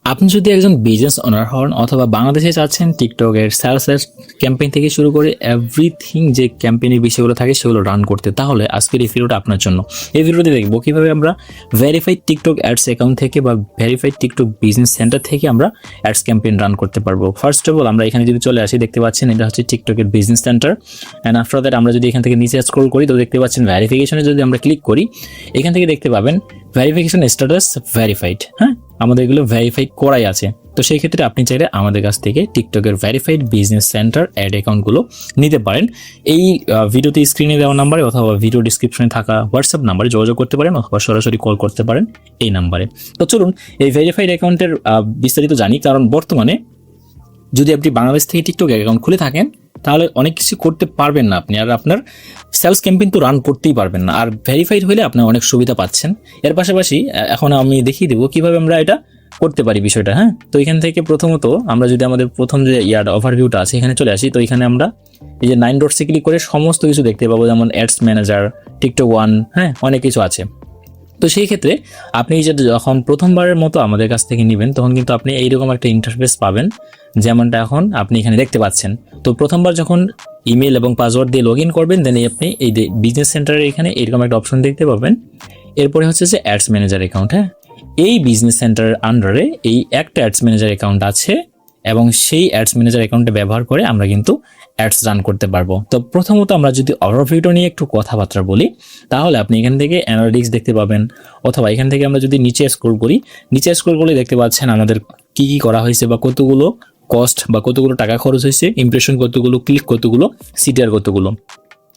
আপনি যদি একজন বিজনেস ওনার হন অথবা বাংলাদেশে চাচ্ছেন টিকটকের সেলসের ক্যাম্পেইন থেকে শুরু করে এভরিথিং যে ক্যাম্পেইনের বিষয়গুলো থাকে সেগুলো রান করতে, তাহলে আজকের এই ভিডিওটা আপনার জন্য। এই ভিডিওতে দেখবো কিভাবে আমরা ভেরিফাইড টিকটক অ্যাডস অ্যাকাউন্ট থেকে বা ভেরিফাইড টিকটক বিজনেস সেন্টার থেকে আমরা অ্যাডস ক্যাম্পেইন রান করতে পারবো। ফার্স্ট অফ অল আমরা এখানে যদি চলে আসি, দেখতে পাচ্ছেন এটা হচ্ছে টিকটকের business centre. And after that আমরা যদি এখান থেকে নিচে স্ক্রল করি তো দেখতে পাচ্ছেন ভেরিফিকেশনে যদি আমরা ক্লিক করি, এখান থেকে দেখতে পাবেন ভেরিফিকেশন স্ট্যাটাস ভেরিফাইড। হ্যাঁ, আমাদের এগুলো ভেরিফাই করাই আছে। তো সেই ক্ষেত্রে আপনি চাইলে আমাদের কাছ থেকে টিকটকের ভেরিফাইড বিজনেস সেন্টার অ্যাড অ্যাকাউন্টগুলো নিতে পারেন। এই ভিডিওতে স্ক্রিনে দেওয়া নাম্বারে অথবা ভিডিও ডিসক্রিপশনে থাকা হোয়াটসঅ্যাপ নাম্বারে যোগাযোগ করতে পারেন অথবা সরাসরি কল করতে পারেন এই নাম্বারে। তো চলুন এই ভেরিফাইড অ্যাকাউন্টের বিস্তারিত জানি, কারণ বর্তমানে যদি আপনি বাংলাদেশ থেকে টিকটক অ্যাকাউন্ট খুলে থাকেন তাহলে অনেক কিছু করতে পারবেন না আপনি, আর আপনার সেলস ক্যাম্পেইন তো রান করতেই পারবেন না। আর ভেরিফাইড হলে আপনি অনেক সুবিধা পাচ্ছেন। এর পাশাপাশি এখন আমি দেখিয়ে দেবো কিভাবে আমরা এটা করতে পারি বিষয়টা। হ্যাঁ, তো এখান থেকে প্রথমত আমরা যদি আমাদের প্রথম যে ওভারভিউটা আছে এখানে চলে আসি, তো এখানে আমরা এই যে 9 ডটসে ক্লিক করে সমস্ত কিছু দেখতে পাবো, যেমন অ্যাডস ম্যানেজার, টিকটক ওয়ান, হ্যাঁ অনেক কিছু আছে। তো সেই ক্ষেত্রে আপনি যে যখন প্রথমবারের মতো আমাদের কাছ থেকে নেবেন তখন কিন্তু আপনি এইরকম একটা ইন্টারফেস পাবেন, যেমনটা এখন আপনি এখানে দেখতে পাচ্ছেন। তো প্রথমবার যখন ইমেল এবং পাসওয়ার্ড দিয়ে লগ ইন করবেন, দেন আপনি এই বিজনেস সেন্টারের এখানে এরকম একটা অপশন দেখতে পাবেন। এরপরে হচ্ছে যে অ্যাডস ম্যানেজার অ্যাকাউন্ট। হ্যাঁ, এই বিজনেস সেন্টারের আন্ডারে এই একটা অ্যাডস ম্যানেজার অ্যাকাউন্ট আছে এবং সেই অ্যাডস ম্যানেজার অ্যাকাউন্টে ব্যবহার করে আমরা কিন্তু অ্যাডস রান করতে পারবো। তো প্রথমত আমরা যদি ওভারভিউটা নিয়ে একটু কথাবার্তা বলি, তাহলে আপনি এখান থেকে অ্যানালিটিক্স দেখতে পাবেন, অথবা এখান থেকে আমরা যদি নিচে স্ক্রল করি, নিচে স্ক্রল করলে দেখতে পাচ্ছেন আমাদের কি কি করা হয়েছে বা কতগুলো কস্ট বা কতগুলো টাকা খরচ হয়েছে, ইমপ্রেশন কতগুলো, ক্লিক কতগুলো, সিটিআর কতগুলো।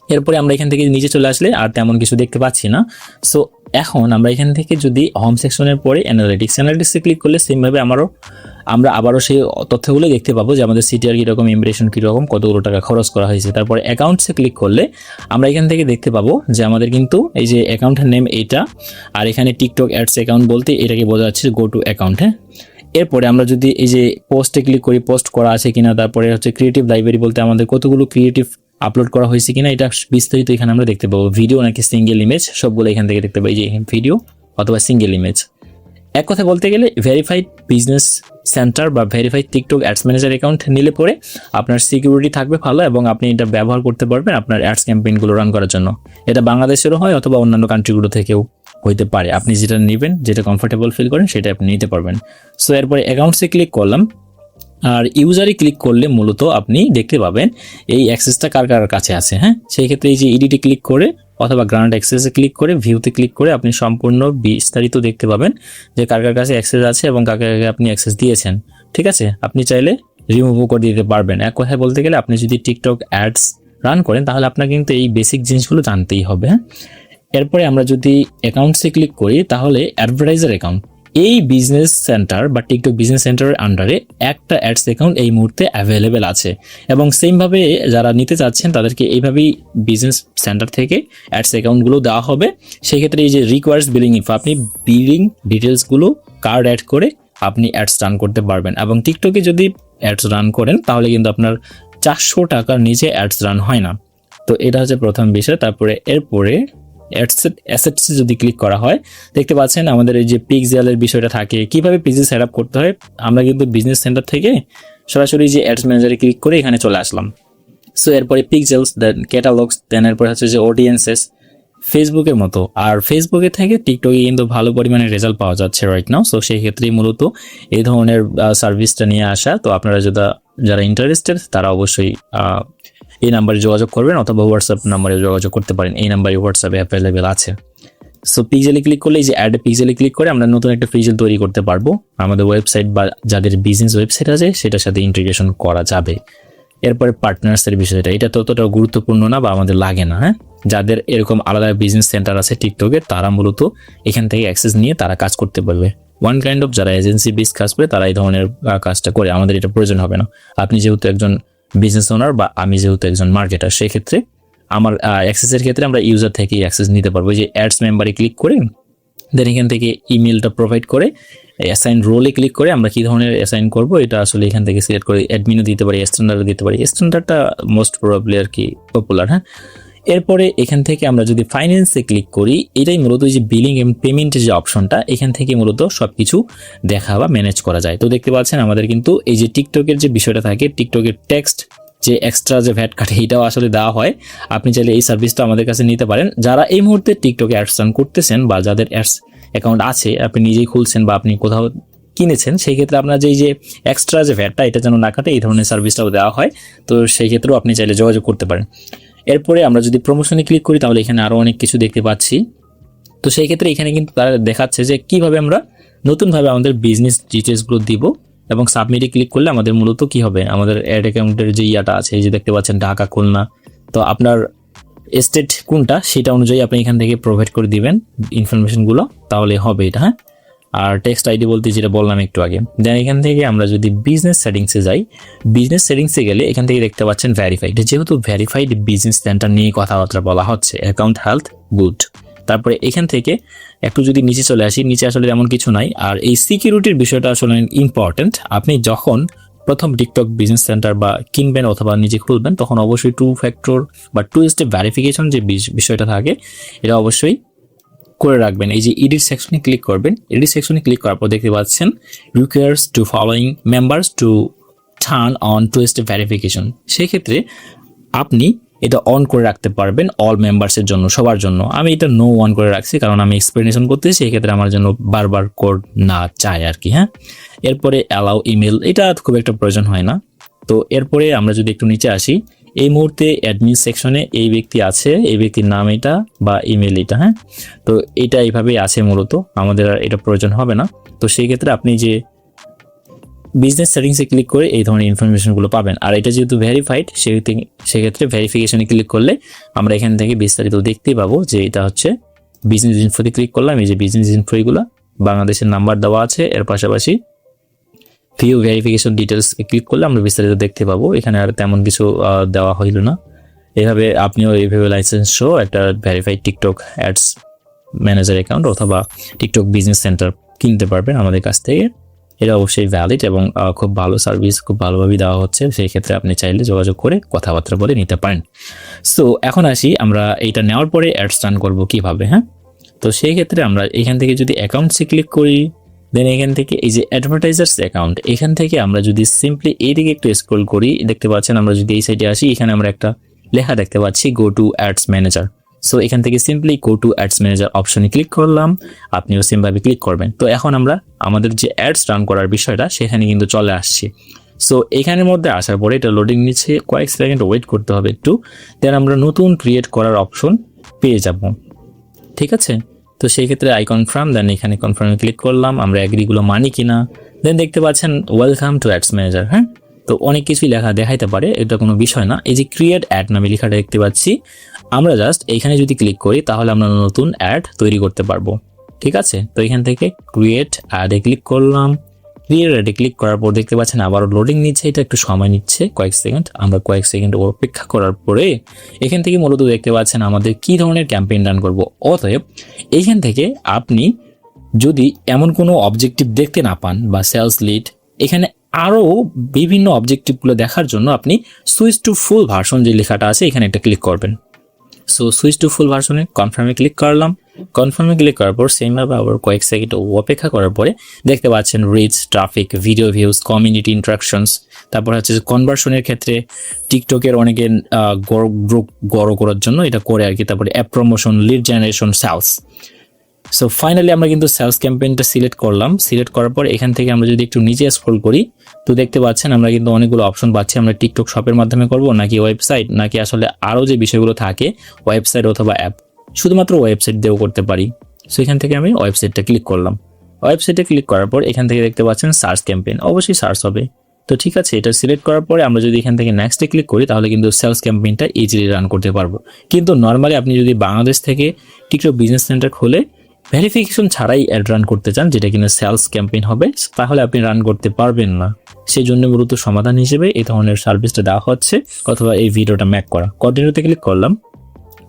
এরপরে আমরা এখান থেকে নিচে চলে আসলে আর তেমন কিছু দেখতে পাচ্ছি না। সো এখন আমরা এখান থেকে যদি হোম সেকশনের পরে অ্যানালিটিক্সে ক্লিক করলে সেমভাবে আমরা আবারও সেই তথ্যগুলো দেখতে পাবো যে আমাদের সিটিআর কীরকম, ইমপ্রেশন কীরকম, কতগুলো টাকা খরচ করা হয়েছে। তারপরে অ্যাকাউন্টসে ক্লিক করলে আমরা এখান থেকে দেখতে পাবো যে আমাদের কিন্তু এই যে অ্যাকাউন্টের নেম এইটা, আর এখানে টিকটক অ্যাডস অ্যাকাউন্ট বলতে এটাকে বোঝা যাচ্ছে গো টু অ্যাকাউন্ট। হ্যাঁ, এরপরে আমরা যদি এই যে পোস্টে ক্লিক করি, পোস্ট করা আছে কিনা, তারপরে হচ্ছে ক্রিয়েটিভ লাইব্রেরি বলতে আমাদের কতগুলো ক্রিয়েটিভ আপলোড করা হয়েছে কিনা, এটা বিস্তারিত এখানে আমরা দেখতে পাবো। ভিডিও নাকি সিঙ্গেল ইমেজ, সবগুলো এখান থেকে দেখতে পাই, যে ভিডিও অথবা সিঙ্গেল ইমেজ। এক কথা বলতে গেলে ভেরিফাইড বিজনেস সেন্টার বা verified TikTok ads manager account নিলে পরে আপনার সিকিউরিটি থাকবে ভালো এবং আপনি এটা ব্যবহার করতে পারবেন আপনার অ্যাডস ক্যাম্পেইনগুলো রান করার জন্য। এটা বাংলাদেশেরও হয় অথবা অন্যান্য কান্ট্রিগুলো থেকেও হইতে পারে। আপনি যেটা নেবেন, যেটা কমফোর্টেবল ফিল করেন সেটা আপনি নিতে পারবেন। সো এরপরে অ্যাকাউন্টসে ক্লিক করলাম, আর ইউজারে ক্লিক করলে মূলত আপনি দেখতে পাবেন এই অ্যাক্সেসটা কার কার কাছে আছে। হ্যাঁ, সেই ক্ষেত্রে এই যে এডিটে ক্লিক করে অথবা গ্রান্ট অ্যাক্সেসে ক্লিক করে ভিউতে ক্লিক করে আপনি সম্পূর্ণ বিস্তারিত দেখতে পাবেন যে কার কার কাছে অ্যাক্সেস আছে এবং কাকে কাকে আপনি অ্যাক্সেস দিয়েছেন। ঠিক আছে, আপনি চাইলে রিমুভও করে দিতে পারবেন। এক কথায় বলতে গেলে আপনি যদি টিকটক অ্যাডস রান করেন তাহলে আপনার কিন্তু এই বেসিক জিনিসগুলো জানতেই হবে। হ্যাঁ, এরপরে আমরা যদি অ্যাকাউন্টসে ক্লিক করি তাহলে অ্যাডভার্টাইজার অ্যাকাউন্ট, এই বিজনেস সেন্টার বা টিকটক বিজনেস সেন্টারের আন্ডারে একটা অ্যাডস অ্যাকাউন্ট এই মুহূর্তে অ্যাভেলেবেল আছে এবং সেমভাবে যারা নিতে চাচ্ছেন তাদেরকে এইভাবেই বিজনেস সেন্টার থেকে অ্যাডস অ্যাকাউন্টগুলো দেওয়া হবে। সেক্ষেত্রে এই যে রিকোয়ার্স বিলিং ইনফো, আপনি বিলিং ডিটেলসগুলো কার্ড অ্যাড করে আপনি অ্যাডস রান করতে পারবেন। এবং টিকটকে যদি অ্যাডস রান করেন তাহলে কিন্তু আপনার 400 টাকার নিচে অ্যাডস রান হয় না। তো এটা হচ্ছে প্রথম বিষয়। তারপরে এরপরে অ্যাসেটসে যদি ক্লিক করা হয় দেখতে পাচ্ছেন আমাদের এই যে পিক্সেলের বিষয়টা থাকে, কিভাবে পেজে সেট আপ করতে হয়। আমরা কিন্তু বিজনেস সেন্টার থেকে সরাসরি যে অ্যাডস ম্যানেজারে ক্লিক করে এখানে চলে আসলাম। সো এরপরে পিক্সেলস, দেন ক্যাটালগস, দেন এরপরে হচ্ছে যে অডিয়েন্সেস, ফেসবুকের মতো। আর ফেসবুকে থেকে টিকটকে কিন্তু ভালো পরিমাণে রেজাল্ট পাওয়া যাচ্ছে রাইট নাও। সো সেই ক্ষেত্রেই মূলত এই ধরনের সার্ভিসটা নিয়ে আসা। তো আপনারা যারা ইন্টারেস্টেড তারা অবশ্যই এই নাম্বারে যোগাযোগ করবেন অথবা হোয়াটসঅ্যাপ নাম্বারে যোগাযোগ করতে পারেন। এই নাম্বারে হোয়াটসঅ্যাপে অ্যাভেলেবেল আছে। সো পিক্সেলে ক্লিক করলে এই যে অ্যাড পিক্সেলে ক্লিক করে আমরা নতুন একটা পিক্সেল তৈরি করতে পারবো। আমাদের ওয়েবসাইট বা যাদের বিজনেস ওয়েবসাইট আছে সেটার সাথে ইন্টিগ্রেশন করা যাবে। এরপরে পার্টনার্সের বিষয়টা, এটা ততটা গুরুত্বপূর্ণ না বা আমাদের লাগে না। হ্যাঁ, যাদের এরকম আলাদা বিজনেস সেন্টার আছে টিকটকে তারা মূলত এখান থেকে অ্যাক্সেস নিয়ে তারা কাজ করতে পারবে। ওয়ান কাইন্ড অফ যারা এজেন্সি বেস কাজ করে তারা এই ধরনের কাজটা করে, আমাদের এটা প্রয়োজন হবে না। আপনি যেহেতু একজন বিজনেস ওনার বা আমি যেহেতু একজন মার্কেটার, সেই ক্ষেত্রে আমার অ্যাক্সেসের ক্ষেত্রে আমরা ইউজার থেকেই অ্যাক্সেস নিতে পারবো। যে অ্যাডস মেম্বারে ক্লিক করে দেন এখান থেকে ইমেলটা প্রোভাইড করে অ্যাসাইন রোলে ক্লিক করে আমরা কী ধরনের অ্যাসাইন করবো এটা আসলে এখান থেকে সিলেক্ট করে অ্যাডমিনও দিতে পারি, স্ট্যান্ডার্ডও দিতে পারি। স্ট্যান্ডার্ডটা মোস্ট প্রবাবলি আর কি পপুলার। হ্যাঁ, এরপরে এখান থেকে আমরা যদি ফাইন্যান্সে ক্লিক করি, এটাই মূলত যে বিলিং এবং পেমেন্টের যে অপশনটা, এখান থেকে মূলত সবকিছু দেখা বা ম্যানেজ করা যায়। তো দেখতে পাচ্ছেন আমাদের কিন্তু এই যে টিকটকের যে বিষয়টা থাকে, টিকটকের টেক্সট যে এক্সট্রা যে ভ্যাট কাটে এটাও আসলে দেওয়া হয়। আপনি চাইলে এই সার্ভিসটা আমাদের কাছে নিতে পারেন। যারা এই মুহূর্তে টিকটকে অ্যাডস রান করতেছেন বা যাদের অ্যাডস অ্যাকাউন্ট আছে, আপনি নিজেই খুলছেন বা আপনি কোথাও কিনেছেন, সেই ক্ষেত্রে আপনার যে এক্সট্রা যে ভ্যাটটা এটা যেন না কাটে, এই ধরনের সার্ভিসটাও দেওয়া হয়। তো সেই ক্ষেত্রেও আপনি চাইলে যোগাযোগ করতে পারেন। এরপরে আমরা যদি প্রমোশনে ক্লিক করি তাহলে এখানে আরও অনেক কিছু দেখতে পাচ্ছি। তো সেই ক্ষেত্রে এখানে কিন্তু তারা দেখাচ্ছে যে কীভাবে আমরা নতুনভাবে আমাদের বিজনেস ডিটেলসগুলো দিব, এবং সাবমিটে ক্লিক করলে আমাদের মূলত কি হবে, আমাদের অ্যাড অ্যাকাউন্টের যে ইয়াটা আছে, এই যে দেখতে পাচ্ছেন ঢাকা, খুলনা, তো আপনার স্টেট কোনটা সেটা অনুযায়ী আপনি এখান থেকে প্রোভাইড করে দিবেন ইনফরমেশনগুলো, তাহলে হবে এটা। হ্যাঁ, আর টেক্সট আইডি বলতে যেটা বললাম একটু আগে। দেন এখান থেকে আমরা যদি বিজনেস সেটিংসে যাই, বিজনেস সেটিংসে গেলে এখান থেকে দেখতে পাচ্ছেন ভেরিফাইড, যেহেতু ভেরিফাইড বিজনেস সেন্টার নিয়ে কথাবার্তা বলা হচ্ছে, অ্যাকাউন্ট হেলথ গুড। তারপরে এখান থেকে একটু যদি নিচে চলে আসি, নিচে আসলে এমন কিছু নাই। আর এই সিকিউরিটির বিষয়টা আসলে ইম্পর্টেন্ট। আপনি যখন প্রথম টিকটক বিজনেস সেন্টার বা কিনবেন অথবা নিজে খুলবেন, তখন অবশ্যই 2 ফ্যাক্টর বা 2 স্টেপ ভেরিফিকেশন যে বিষয়টা থাকে, এটা অবশ্যই করে রাখবেন। এই যে এডিট সেকশনে ক্লিক করবেন, এডিট সেকশনে ক্লিক করার পর দেখতে পাচ্ছেন requires to following members to turn on 2 step verification. সেক্ষেত্রে আপনি এটা অন করে রাখতে পারবেন অল মেম্বার্সের জন্য, সবার জন্য। আমি এটা নো অন করে রাখছি, কারণ আমি এক্সপ্লেনেশন করতেছি, সেই ক্ষেত্রে আমার জন্য বারবার কোড না চাই আর কি। হ্যাঁ, এরপরে অ্যালাউ ইমেল, এটা খুব একটা প্রয়োজন হয় না। তো এরপরে আমরা যদি একটু নিচে আসি, এই মুহূর্তে অ্যাডমিন সেকশনে এই ব্যক্তি আছে, এই ব্যক্তির নাম এটা বা ইমেল এটা। হ্যাঁ, তো এটা এইভাবেই আছে মূলত, আমাদের আর এটা প্রয়োজন হবে না। তো সেই ক্ষেত্রে আপনি যে বিজনেস সেটিংসে ক্লিক করে এই ধরনের ইনফরমেশনগুলো পাবেন। আর এটা যেহেতু ভেরিফাইড, সেক্ষেত্রে ভেরিফিকেশনে ক্লিক করলে আমরা এখান থেকে বিস্তারিত দেখতেই পাবো যে এটা হচ্ছে বিজনেস ইনফোতে ক্লিক করলাম, এই যে বিজনেস ইনফোগুলো বাংলাদেশের নাম্বার দেওয়া আছে, এর পাশাপাশি ভিউ ভেরিফিকেশন ডিটেলস ক্লিক করলে আমরা বিস্তারিত দেখতে পাবো। এখানে আর তেমন কিছু দেওয়া হইল না। এভাবে আপনিও এইভাবে লাইসেন্স সহ একটা verified TikTok ads manager account অথবা টিকটক বিজনেস সেন্টার কিনতে পারবেন আমাদের কাছ থেকে। এটা অবশ্যই ভ্যালিড এবং খুব ভালো সার্ভিস, খুব ভালোভাবে দেওয়া হচ্ছে। সেই ক্ষেত্রে আপনি চাইলে যোগাযোগ করে কথাবার্তা বলে নিতে পারেন। সো এখন আসি আমরা এইটা নেওয়ার পরে অ্যাডস রান করবো কীভাবে। হ্যাঁ, তো সেই ক্ষেত্রে আমরা এখান থেকে যদি অ্যাকাউন্টসে ক্লিক করি, দেন এখান থেকে এই যে অ্যাডভার্টাইজার্স অ্যাকাউন্ট, এখান থেকে আমরা যদি সিম্পলি এইদিকে একটু স্ক্রল করি, দেখতে পাচ্ছেন আমরা যদি এই সাইডে আসি, এখানে আমরা একটা লেখা দেখতে পাচ্ছি go to ads manager. So এখান থেকে simply go to ads manager অপশনে ক্লিক করলাম, আপনিও সেমভাবে ক্লিক করবেন। তো এখন আমরা আমাদের যে অ্যাডস রান করার বিষয়টা সেখানে কিন্তু চলে আসছি। সো এখানের মধ্যে আসার পরে এটা লোডিং নিচ্ছে, কয়েক সেকেন্ড ওয়েট করতে হবে একটু, দেন আমরা নতুন ক্রিয়েট করার অপশন পেয়ে যাব। ঠিক আছে, তো সেই ক্ষেত্রে আই কনফার্ম, দেন এখানে কনফার্মে ক্লিক করলাম, আমরা অ্যাগ্রিগুলো মানি কিনা। দেন দেখতে পাচ্ছেন ওয়েলকাম টু অ্যাডস ম্যানেজার। হ্যাঁ, তো অনেক কিছুই লেখা দেখাইতে পারে, এটা কোনো বিষয় না। এই যে ক্রিয়েট অ্যাড নামে লেখাটা দেখতে পাচ্ছি, আমরা জাস্ট এইখানে যদি ক্লিক করি তাহলে আমরা নতুন অ্যাড তৈরি করতে পারবো। ঠিক আছে, তো এখান থেকে ক্রিয়েট অ্যাডে ক্লিক করলাম, ক্রিয়েট অ্যাডে ক্লিক করার পর দেখতে পাচ্ছেন আবারও লোডিং নিচ্ছে, এটা একটু সময় নিচ্ছে কয়েক সেকেন্ড। আমরা কয়েক সেকেন্ড অপেক্ষা করার পরে এখান থেকে মূলত দেখতে পাচ্ছেন আমাদের কি ধরনের ক্যাম্পেইন রান করব। অতএব এইখান থেকে আপনি যদি এমন কোনো অবজেক্টিভ দেখতে না পান বা সেলস লিড, এখানে আরও বিভিন্ন অবজেক্টিভগুলো দেখার জন্য আপনি সুইচ টু ফুল ভার্সন যে লেখাটা আছে এখানে একটা ক্লিক করবেন। সো সুইচ টু ফুল ভার্সনে কনফার্মে ক্লিক করলাম, কনফার্মে ক্লিক করার পর সেমভাবে আবার কয়েক সেকেন্ড অপেক্ষা করার পরে দেখতে পাচ্ছেন reach, traffic, video views, community interactions, তারপর হচ্ছে কনভার্সনের ক্ষেত্রে টিকটকের অনেকে গ্রো করার জন্য এটা করে আর কি। তারপরে app promotion, lead generation, sales. So finally আমরা কিন্তু সেলস ক্যাম্পেইনটা সিলেক্ট করলাম। সিলেক্ট করার পর এখান থেকে আমরা যদি একটু নিচে স্ক্রল করি তো দেখতে পাচ্ছেন আমরা কিন্তু অনেকগুলো অপশন পাচ্ছি। আমরা টিকটক শপের মাধ্যমে করব নাকি ওয়েবসাইট, নাকি আসলে আরও যে বিষয়গুলো থাকে ওয়েবসাইট অথবা অ্যাপ, শুধুমাত্র ওয়েবসাইট দিয়েও করতে পারি। সো এখান থেকে আমি ওয়েবসাইটটা ক্লিক করলাম। ওয়েবসাইটে ক্লিক করার পর এখান থেকে দেখতে পাচ্ছেন সার্চ ক্যাম্পেইন, অবশ্যই সার্চ হবে। তো ঠিক আছে, এটা সিলেক্ট করার পরে আমরা যদি এখান থেকে নেক্সটে ক্লিক করি তাহলে কিন্তু সেলস ক্যাম্পেইনটা ইজিলি রান করতে পারবো। কিন্তু নর্মালি আপনি যদি বাংলাদেশ থেকে টিকটক বিজনেস সেন্টার খুলে ভেরিফিকেশন ছাড়াই অ্যাড রান করতে চান, যেটা কিনা সেলস ক্যাম্পেইন হবে, তাহলে আপনি রান করতে পারবেন না। সেই জন্য মূলত সমাধান হিসেবে এই ধরনের সার্ভিসটা দেওয়া হচ্ছে অথবা এই ভিডিওটা ম্যাক করা। কন্টিনিউতে ক্লিক করলাম,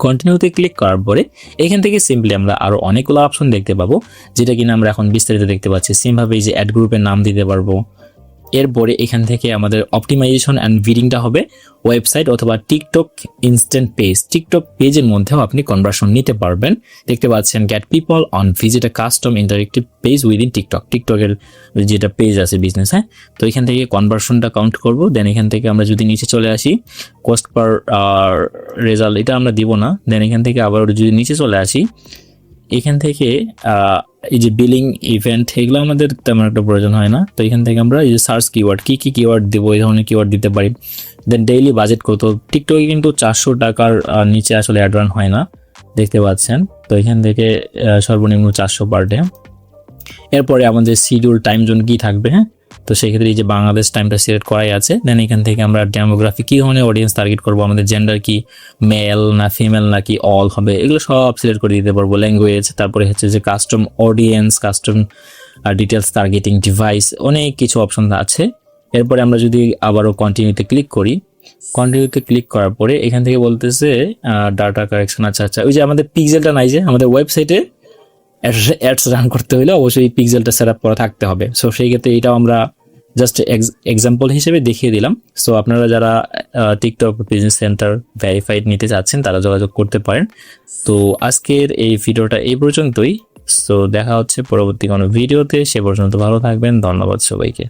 কন্টিনিউতে ক্লিক করার পরে এখান থেকে সিম্পলি আমরা আরও অনেকগুলো অপশন দেখতে পাবো, যেটা কিনা আমরা এখন বিস্তারিত দেখতে পাচ্ছি। সেমভাবে এই যে অ্যাড গ্রুপের নাম দিতে পারবো, এরপরে এখান থেকে আমাদের অপটিমাইজেশন অ্যান্ড বিডিংটা হবে ওয়েবসাইট অথবা টিকটক ইনস্ট্যান্ট পেজ। টিকটক পেজের মধ্যেও আপনি কনভার্সন নিতে পারবেন। দেখতে পাচ্ছেন gate people on visit A custom interactive page within TikTok, টিকটকের যেটা পেজ আছে বিজনেস, হ্যাঁ। তো এখান থেকে কনভার্সনটা কাউন্ট করব। দেন এখান থেকে আমরা যদি নিচে চলে আসি কস্ট পার রেজাল্ট, এটা আমরা দিব না। দেন এখান থেকে আবার যদি নিচে চলে আসি, এখান থেকে এই যে বিলিং ইভেন্ট এগুলো আমাদের তেমন একটা প্রয়োজন হয় না। তো এখান থেকে আমরা এই যে সার্চ কিওয়ার্ড, কী কিওয়ার্ড দেবো, এই ধরনের কিওয়ার্ড দিতে পারি। দেন ডেইলি বাজেট কত, টিকটকে কিন্তু 400 টাকার নিচে আসলে অ্যাড রান হয় না, দেখতে পাচ্ছেন। তো এখান থেকে সর্বনিম্ন 400 পার ডে। এরপরে আমাদের শিডিউল টাইম জোন কী থাকবে, হ্যাঁ। তো সেক্ষেত্রে এই যে বাংলাদেশ টাইমটা সিলেক্ট করাই আছে। দেন এখান থেকে আমরা ডেমোগ্রাফি কী ধরনের অডিয়েন্স টার্গেট করবো, আমাদের জেন্ডার কি মেল না ফিমেল নাকি অল হবে, এগুলো সব সিলেক্ট করে দিতে পারবো। ল্যাঙ্গুয়েজ, তারপরে হচ্ছে যে custom audience, custom details, targeting device, অনেক কিছু অপশন আছে। এরপরে আমরা যদি আবারও কন্টিনিউতে ক্লিক করি, কন্টিনিউতে ক্লিক করার পরে এখান থেকে বলতেছে ডাটা কারেকশন। আচ্ছা, ওই যে আমাদের পিক্সেলটা নাই যে আমাদের ওয়েবসাইটে অ্যাডস রান করতে হলে অবশ্যই পিক্সেলটা সেট আপ করা থাকতে হবে। সো সেই ক্ষেত্রে এটাও আমরা জাস্ট এক্সাম্পল হিসেবে দেখিয়ে দিলাম। সো আপনারা যারা টিকটক বিজনেস সেন্টার ভেরিফাইড নিতে চাচ্ছেন তারা যোগাযোগ করতে পারেন। তো আজকের এই ভিডিওটা এই পর্যন্তই। সো দেখা হচ্ছে পরবর্তী কোনো ভিডিওতে, সে পর্যন্ত ভালো থাকবেন। ধন্যবাদ সবাইকে।